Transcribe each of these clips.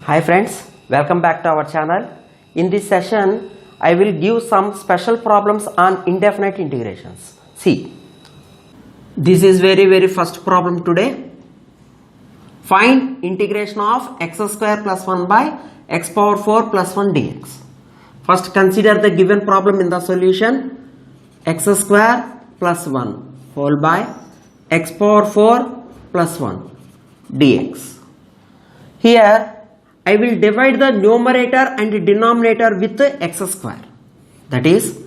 Hi friends, welcome back to our channel. In this session, I will give some special problems on indefinite integrations. See, this is very first problem today. Find integration of x square plus 1 by x power 4 plus 1 dx. First consider the given problem in the solution. X square plus 1 whole by x power 4 plus 1 dx. Here I will divide the numerator and denominator with x square. That is,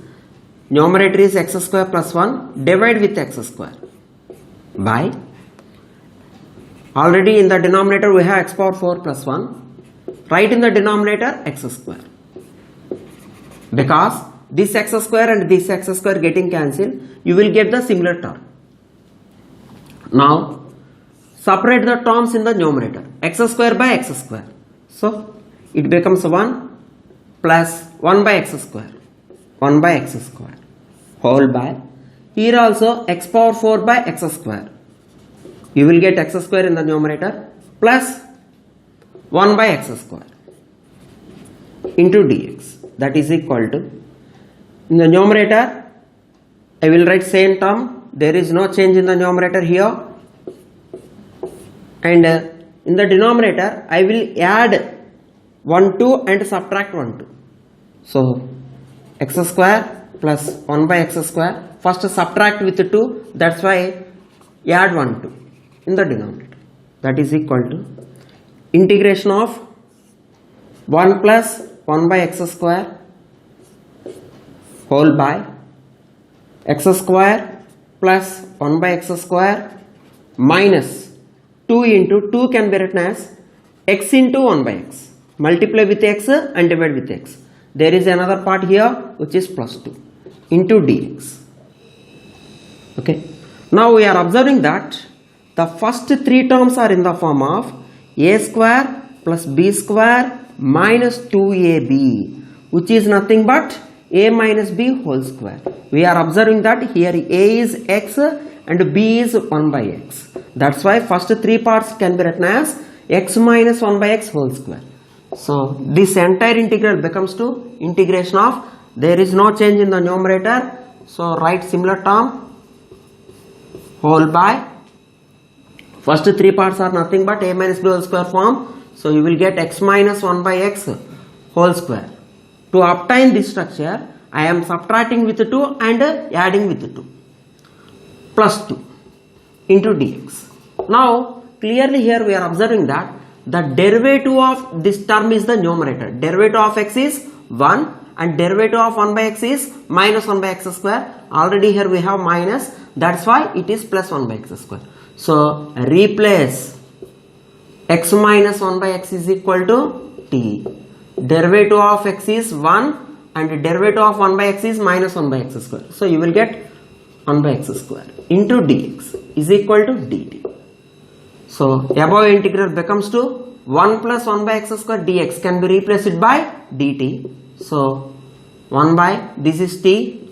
numerator is x square plus 1, divide with x square by, already in the denominator we have x power 4 plus 1, write in the denominator x square. Because this x square and this x square getting cancelled, you will get the similar term. Now, separate the terms in the numerator, x square by x square. So, it becomes 1 plus 1 by x square, 1 by x square, whole by, here also x power 4 by x square. You will get x square in the numerator plus 1 by x square into dx. That is equal to, in the numerator, I will write same term, there is no change in the numerator here. And in the denominator, I will add 1, 2 and subtract 1, 2. So, x square plus 1 by x square. First subtract with 2. That's why add 1, 2 in the denominator. That is equal to integration of 1 plus 1 by x square whole by x square plus 1 by x square minus 2 into 2 can be written as x into 1 by x. Multiply with x and divide with x. There is another part here which is plus 2 into dx. Okay. Now we are observing that the first three terms are in the form of a square plus b square minus 2ab, which is nothing but a minus b whole square. We are observing that here a is x and b is 1 by x. That's why first three parts can be written as x minus 1 by x whole square. So this entire integral becomes to integration of, there is no change in the numerator, so write similar term whole by, first three parts are nothing but a minus b whole square form, so you will get x minus 1 by x whole square. To obtain this structure, I am subtracting with 2 and adding with 2 plus 2 into dx. Now clearly here we are observing that the derivative of this term is the numerator. Derivative of x is 1 and derivative of 1 by x is minus 1 by x square. Already here we have minus, that's why it is plus 1 by x square. So replace x minus 1 by x is equal to t. Derivative of x is 1 and derivative of 1 by x is minus 1 by x square. So you will get 1 by x square into dx is equal to dt. So above integral becomes to 1 plus 1 by x square dx can be replaced by dt. So 1 by, this is t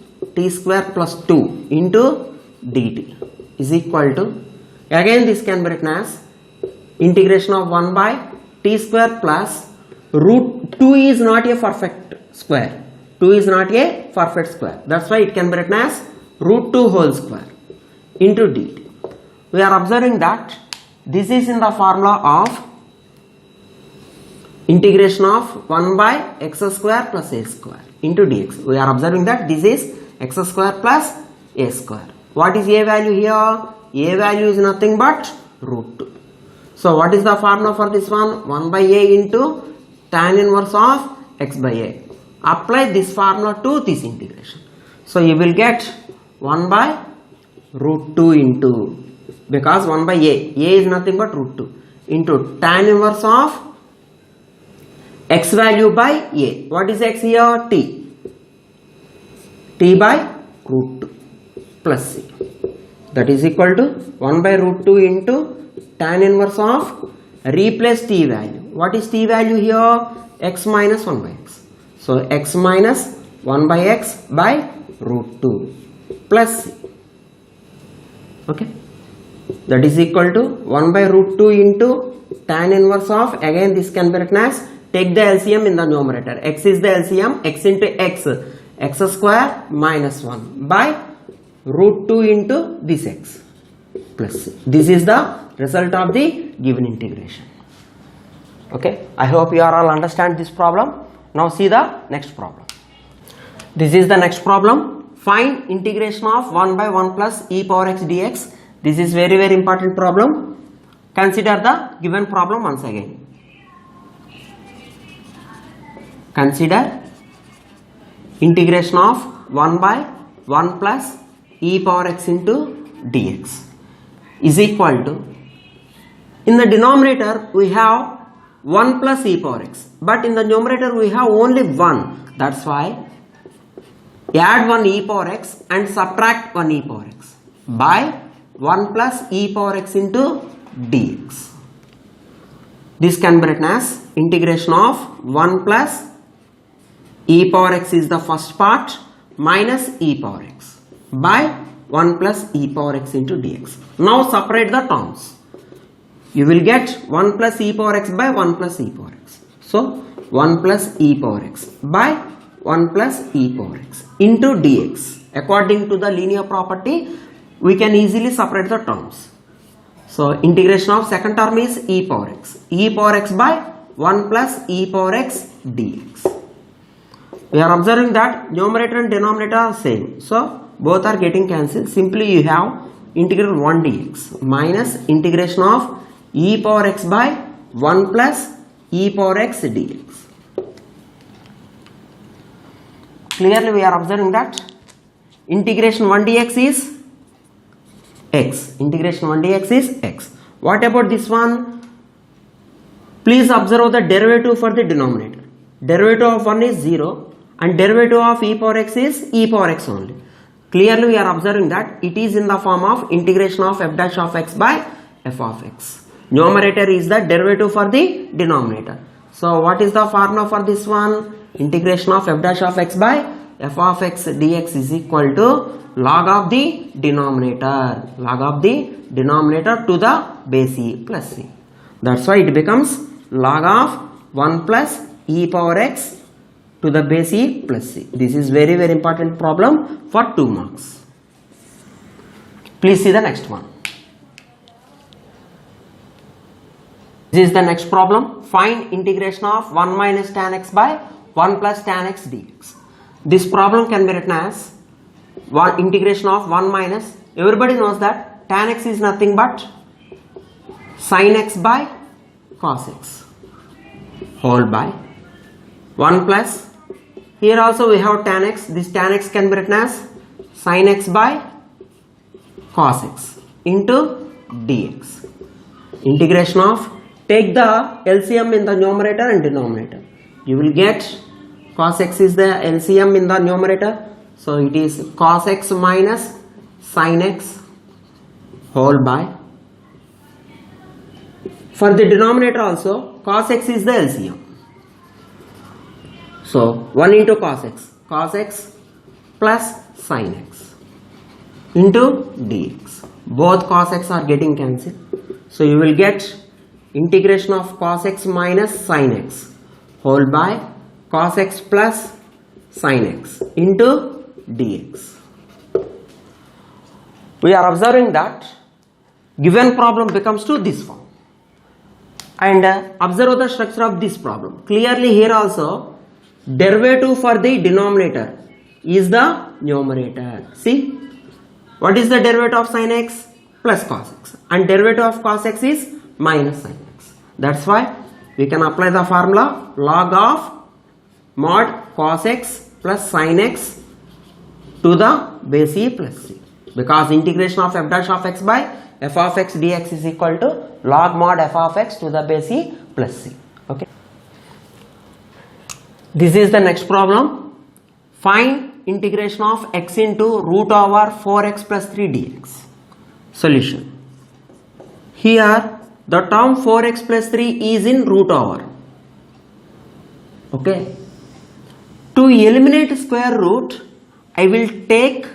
square plus 2 into dt is equal to, again this can be written as integration of 1 by t square plus root 2 is not a perfect square. 2 is not a perfect square. That's why it can be written as root 2 whole square into dt. We are observing that this is in the formula of integration of 1 by x square plus a square into dx. We are observing that this is x square plus a square. What is a value here? A value is nothing but root 2. So what is the formula for this one? 1 by a into tan inverse of x by a. Apply this formula to this integration. So you will get 1 by root 2 into, because 1 by a is nothing but root 2 into tan inverse of x value by a. What is x here? T by root 2 plus c. That is equal to 1 by root 2 into tan inverse of, replace t value. What is t value here? X minus 1 by x. So x minus 1 by x by root 2 plus c. Okay. That is equal to 1 by root 2 into tan inverse of, again this can be written as, take the LCM in the numerator. X is the LCM, x into x square minus 1 by root 2 into this x plus c. This is the result of the given integration. Okay, I hope you are all understand this problem. Now see the next problem. This is the next problem. Find integration of 1 by 1 plus e power x dx. This is very important problem. Consider the given problem once again. Consider integration of 1 by 1 plus e power x into dx is equal to, in the denominator we have 1 plus e power x, but in the numerator we have only 1. That's why add 1 e power x and subtract 1 e power x by 1 plus e power x into dx. This can be written as integration of 1 plus e power x is the first part minus e power x by 1 plus e power x into dx. Now separate the terms. You will get 1 plus e power x by 1 plus e power x. So 1 plus e power x by 1 plus e power x into dx. According to the linear property, we can easily separate the terms. So integration of second term is e power x by 1 plus e power x dx. We are observing that numerator and denominator are same, so both are getting cancelled. Simply you have integral 1 dx minus integration of e power x by 1 plus e power x dx. Clearly we are observing that integration 1 dx is x. Integration 1 dx is x. What about this one? Please observe the derivative for the denominator. Derivative of 1 is 0 and derivative of e power x is e power x only. Clearly we are observing that it is in the form of integration of f dash of x by f of x. Numerator is the derivative for the denominator. So what is the formula for this one? Integration of f dash of x by f of x dx is equal to log of the denominator to the base e plus c. That's why it becomes log of 1 plus e power x to the base e plus c. This is very important problem for 2 marks. Please see the next one. This is the next problem. Find integration of 1 minus tan x by 1 plus tan x dx. This problem can be written as integration of 1 minus, everybody knows that tan x is nothing but sin x by cos x whole by 1 plus, here also we have tan x, this tan x can be written as sin x by cos x into dx. Integration of, take the LCM in the numerator and denominator. You will get cos x is the LCM in the numerator. So it is cos x minus sin x whole by. For the denominator also, cos x is the LCM. So 1 into cos x plus sin x into dx. Both cos x are getting cancelled. So you will get integration of cos x minus sin x whole by cos x plus sin x into dx. We are observing that given problem becomes to this form. And observe the structure of this problem. Clearly here also derivative for the denominator is the numerator. See, what is the derivative of sin x? Plus cos x, and derivative of cos x is minus sin x. That's why we can apply the formula log of mod cos x plus sin x to the base e plus c, because integration of f dash of x by f of x dx is equal to log mod f of x to the base e plus c. Okay. This is the next problem. Find integration of x into root over 4x plus 3 dx. Solution. Here the term 4x plus 3 is in root over. Okay. To eliminate square root, I will take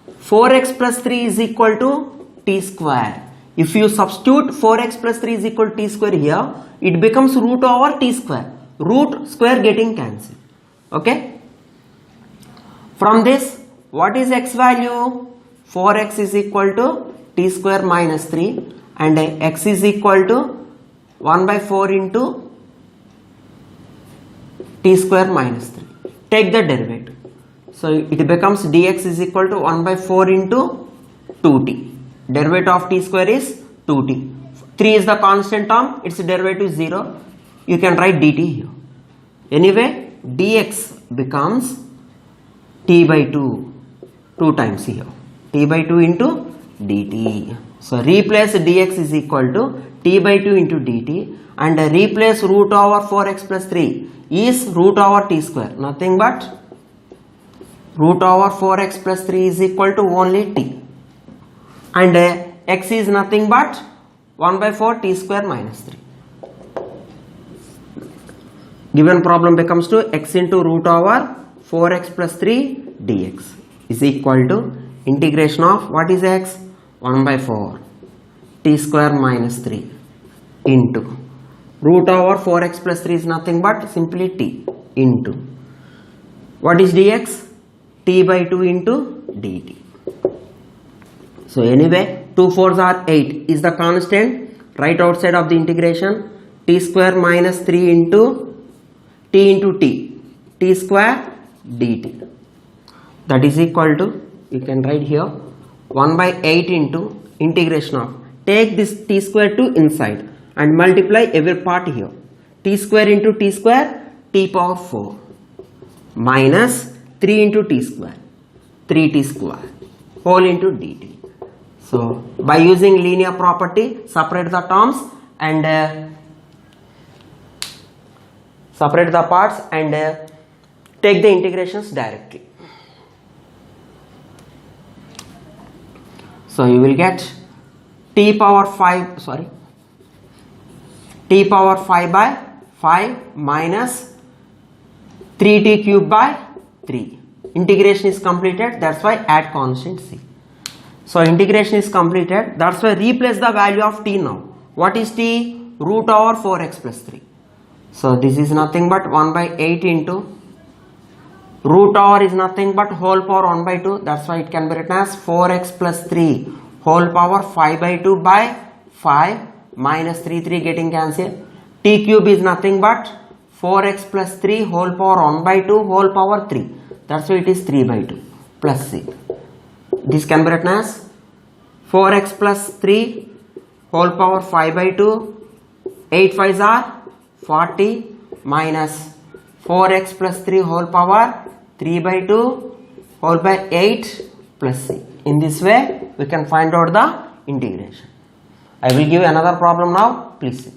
4x plus 3 is equal to t square. If you substitute 4x plus 3 is equal to t square here, it becomes root over t square. Root square getting cancelled. Okay. From this, what is x value? 4x is equal to t square minus 3 and x is equal to 1 by 4 into t square minus 3. Take the derivative. So it becomes dx is equal to 1 by 4 into 2t. Derivative of t square is 2t. 3 is the constant term, its derivative is 0. You can write dt here. Anyway, dx becomes t by 2, 2 times here. T by 2 into dt. So replace dx is equal to t by 2 into dt and replace root over 4x plus 3 is root over t square. Nothing but root over 4x plus 3 is equal to only t. And x is nothing but 1 by 4 t square minus 3. Given problem becomes to x into root over 4x plus 3 dx is equal to integration of what is x? 1 by 4 t square minus 3 into root over 4x plus 3 is nothing but simply t into what is dx? T by 2 into dt. So anyway, 2 4s are 8 is the constant right outside of the integration. T square minus 3 into t square dt. That is equal to, you can write here 1 by 8 into integration of, take this t square to inside and multiply every part here. T square into t square, t power 4 minus 3 into t square, 3t square whole into dt. So by using linear property, separate the terms and separate the parts and take the integrations directly. So you will get t power 5 by 5 minus 3t cube by 3. Integration is completed, that's why add constant c. So integration is completed, that's why replace the value of t now. What is t? Root over 4x plus 3. So this is nothing but 1 by 8 into root over is nothing but whole power 1 by 2. That's why it can be written as 4x plus 3 whole power 5 by 2 by 5 minus 3 getting cancelled. T cube is nothing but 4x plus 3 whole power 1 by 2 whole power 3. That's why it is 3 by 2 plus c. This can be written as 4x plus 3 whole power 5 by 2. 8 5s are 40 minus 4x plus 3 whole power 3 by 2 whole by 8 plus c. In this way we can find out the integration. I will give another problem now, please see.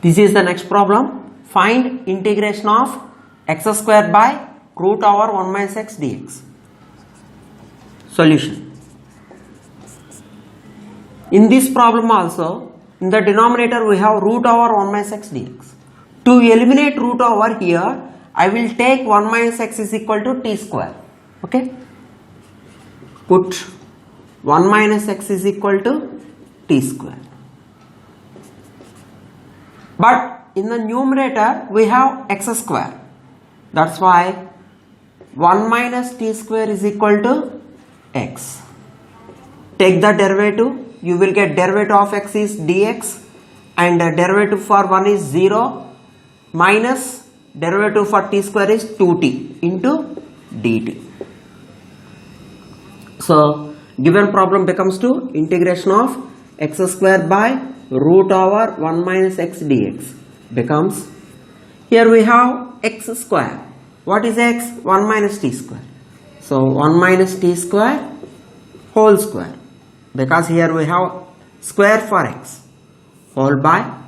This is the next problem. Find integration of x square by root over 1 minus x dx. Solution. In this problem also, in the denominator we have root over 1 minus x dx. To eliminate root over here, I will take 1 minus x is equal to t square. Okay. Put 1 minus x is equal to t square. But in the numerator we have x square. That's why 1 minus t square is equal to x. Take the derivative, you will get derivative of x is dx and derivative for 1 is 0 minus derivative for t square is 2t into dt. So given problem becomes to integration of x square by root over 1 minus x dx becomes, here we have x square. What is x? 1 minus t square. So 1 minus t square whole square, because here we have square for x, whole by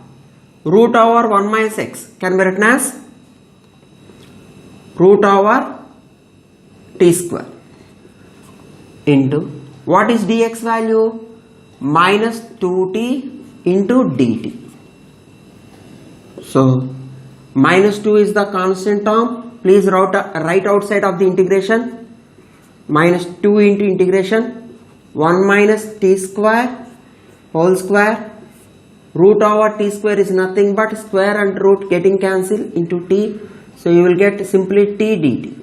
root over 1 minus x can be written as root over t square into what is dx value? Minus 2t into dt. So minus 2 is the constant term. Please write outside of the integration. Minus 2 into integration 1 minus t square whole square. Root over t square is nothing but square and root getting cancelled into t. So you will get simply t dt.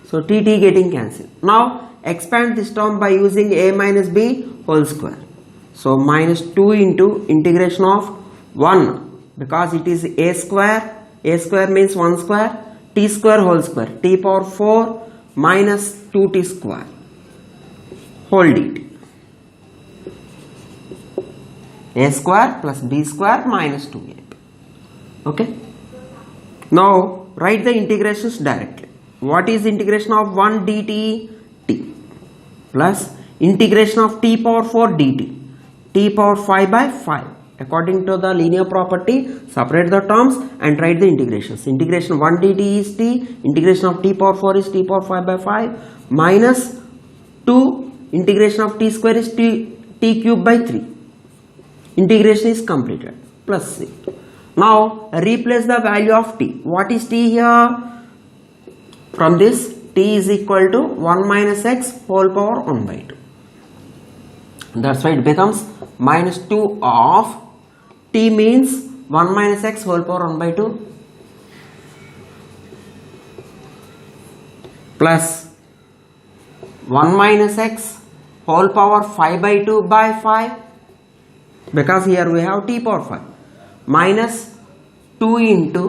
So t getting cancelled. Now expand this term by using a minus b whole square. So minus 2 into integration of 1, because it is a square means 1 square, t square whole square, t power 4 minus 2t square whole dt. A square plus b square minus 2a. Okay. Now write the integrations directly. What is integration of 1 dt? T plus integration of t power 4 dt, t power 5 by 5. According to the linear property, separate the terms and write the integrations. Integration 1 dt is t, integration of t power 4 is t power 5 by 5, minus 2 integration of t square is t cube by 3. Integration is completed, plus c. Now replace the value of t. What is t here? From this, t is equal to 1 minus x whole power 1 by 2. That's why it becomes minus 2 of t means 1 minus x whole power 1 by 2 plus 1 minus x whole power 5 by 2 by 5, because here we have t power 5, minus 2 into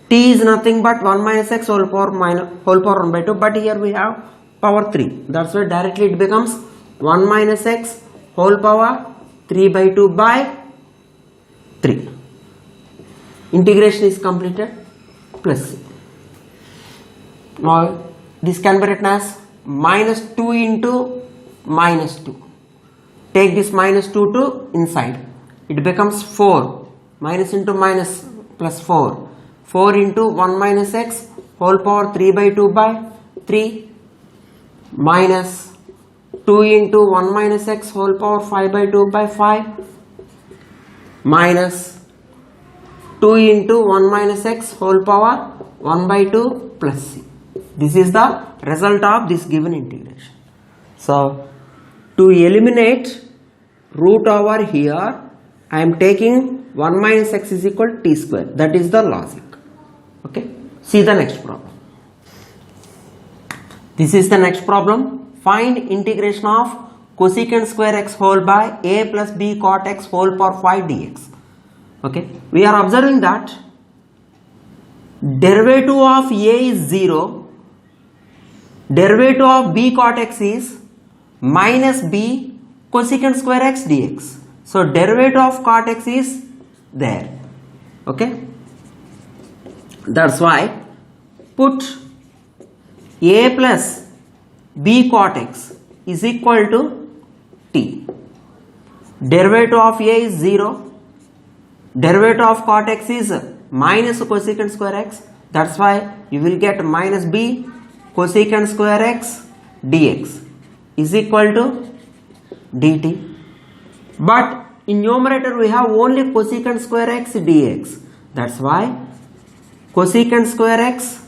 t is nothing but 1 minus x whole power 1 by 2, but here we have power 3. That's why directly it becomes 1 minus x whole power 3 by 2 by 3. Integration is completed, plus c. Now this can be written as minus 2 into minus 2. Take this minus 2 to inside. It becomes 4. Minus into minus plus 4. 4 into 1 minus x whole power 3 by 2 by 3 minus 2 into 1 minus x whole power 5 by 2 by 5 minus 2 into 1 minus x whole power 1 by 2 plus c. This is the result of this given integration. So to eliminate root over here, I am taking 1 minus x is equal to t square. That is the logic. Okay. See the next problem. This is the next problem. Find integration of cosecant square x whole by a plus b cot x whole power 5 dx. Okay. We are observing that derivative of a is 0. Derivative of b cot x is minus b cosecant square x dx. So derivative of cot x is there. Okay. That's why put a plus b cot x is equal to t. Derivative of a is 0. Derivative of cot x is minus cosecant square x. That's why you will get minus b cosecant square x dx is equal to dt. But in numerator we have only cosecant square x dx. That's why cosecant square x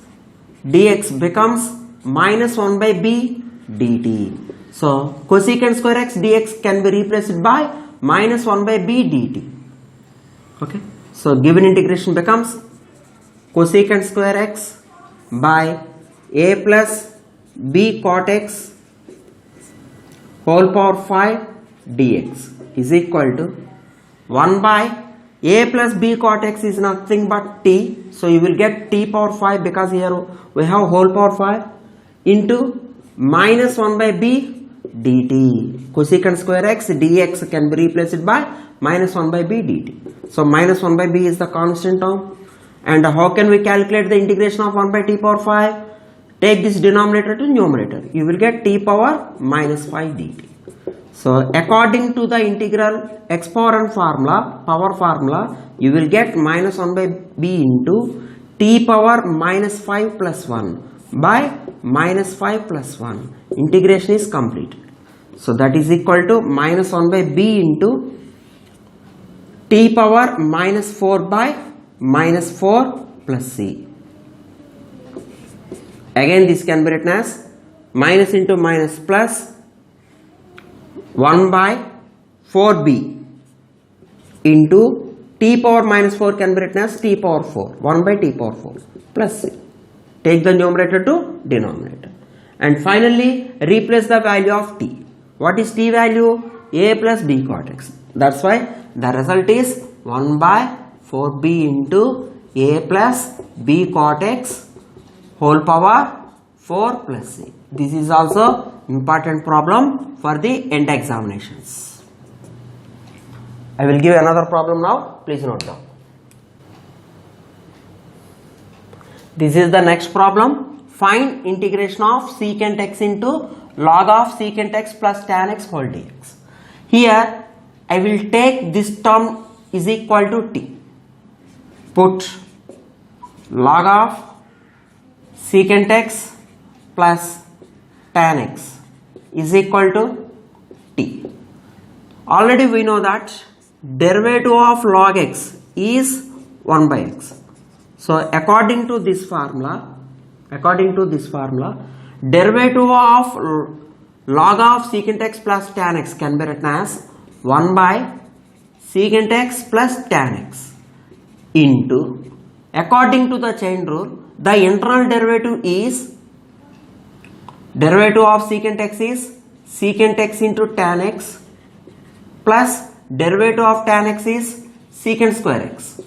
dx becomes minus 1 by b dt. So cosecant square x dx can be replaced by minus 1 by b dt. Okay. So given integration becomes cosecant square x by a plus b cot x whole power 5 dx is equal to 1 by a plus b cot x is nothing but t. So you will get t power 5, because here we have whole power 5 into minus 1 by b dt. Cosecant square x dx can be replaced by minus 1 by b dt. So minus 1 by b is the constant term. And how can we calculate the integration of 1 by t power 5? Take this denominator to numerator. You will get t power minus 5 dt. So according to the integral exponent formula, power formula, you will get minus 1 by b into t power minus 5 plus 1 by minus 5 plus 1. Integration is completed. So that is equal to minus 1 by b into t power minus 4 by minus 4 plus c. Again this can be written as minus into minus plus 1 by 4b into t power minus 4 can be written as t power 4, 1 by t power 4 plus c. Take the numerator to denominator. And finally, replace the value of t. What is t value? A plus b cot x. That's why the result is 1 by 4b into a plus b cot x whole power 4 plus c. This is also important problem for the end examinations. I will give another problem now. Please note down. This is the next problem. Find integration of secant x into log of secant x plus tan x whole dx. Here I will take this term is equal to t. Put log of secant x plus tan x is equal to t. Already we know that derivative of log x is 1 by x. So according to this formula, derivative of log of secant x plus tan x can be written as 1 by secant x plus tan x into, according to the chain rule, the internal derivative is, derivative of secant x is secant x into tan x plus derivative of tan x is secant square x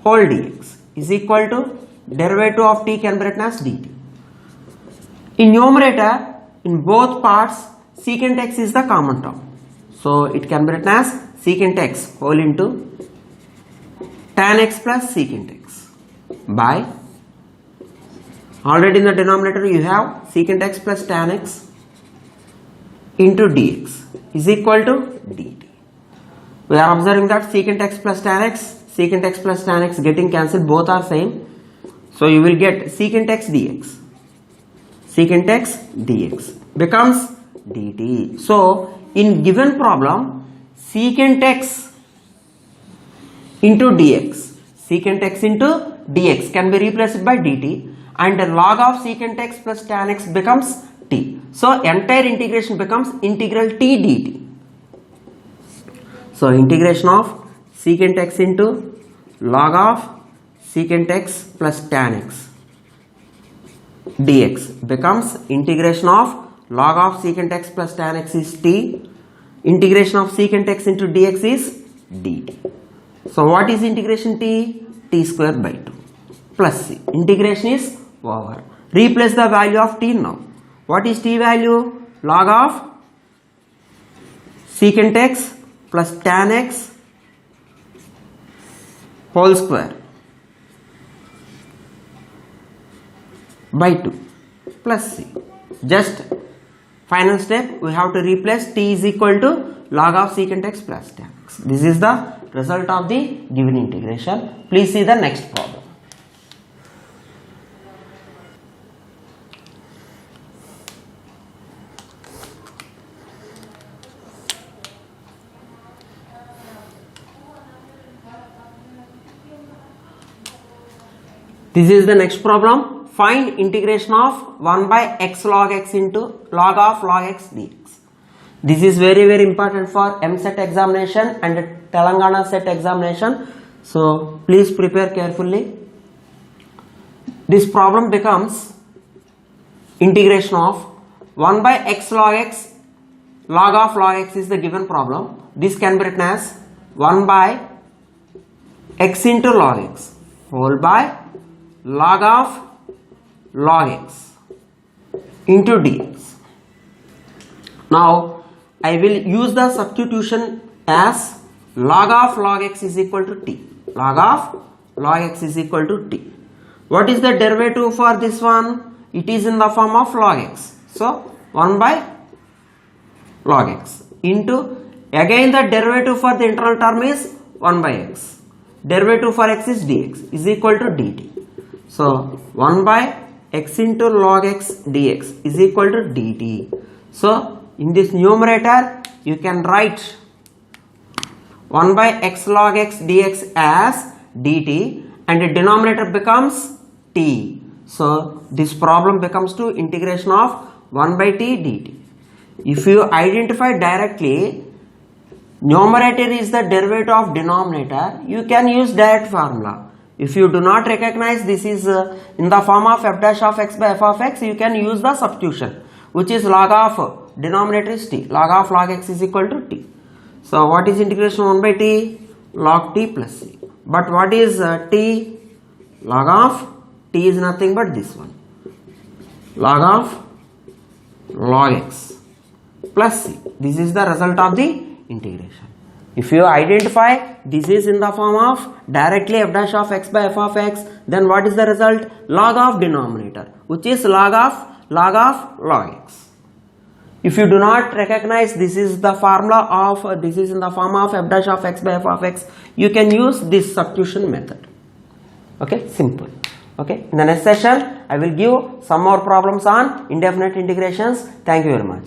whole dx is equal to derivative of t can be written as dt. In numerator, in both parts, secant x is the common term. So it can be written as secant x whole into tan x plus secant x by, already in the denominator you have secant x plus tan x into dx is equal to dt. We are observing that secant x plus tan x getting cancelled, both are same. So you will get secant x dx becomes dt. So in given problem, secant x into dx can be replaced by dt, and the log of secant x plus tan x becomes t. So entire integration becomes integral t dt. So integration of secant x into log of secant x plus tan x dx becomes integration of log of secant x plus tan x is t, integration of secant x into dx is dt. So what is integration t? T square by 2 plus c. Integration is over. Replace the value of t now. What is t value? Log of secant x plus tan x whole square by 2 plus c. Just final step, we have to replace t is equal to log of secant x plus tan x. This is the result of the given integration. Please see the next problem. This is the next problem. Find integration of 1 by x log x into log of log x dx. This is very important for MSET examination and Telangana set examination. So please prepare carefully. This problem becomes integration of 1 by x log x, log of log x is the given problem. This can be written as 1 by x into log x whole by log of log x into dx. Now I will use the substitution as log of log x is equal to t. Log of log x is equal to t. What is the derivative for this one? It is in the form of log x. So 1 by log x into, again the derivative for the internal term is 1 by x. Derivative for x is dx is equal to dt. So 1 by x into log x dx is equal to dt. So in this numerator you can write 1 by x log x dx as dt, and the denominator becomes t. So this problem becomes to integration of 1 by t dt. If you identify directly numerator is the derivative of denominator, you can use direct formula. If you do not recognize this is in the form of f dash of x by f of x, you can use the substitution, which is log of denominator is t, log of log x is equal to t. So what is integration 1 by t? Log t plus c. But what is t? Log of t is nothing but this one, log of log x plus c. This is the result of the integration. If you identify this is in the form of directly f dash of x by f of x, then what is the result? Log of denominator, which is log of log x. If you do not recognize this is the formula of this is in the form of f dash of x by f of x, you can use this substitution method. Okay, simple. Okay, in the next session I will give some more problems on indefinite integrations. Thank you very much.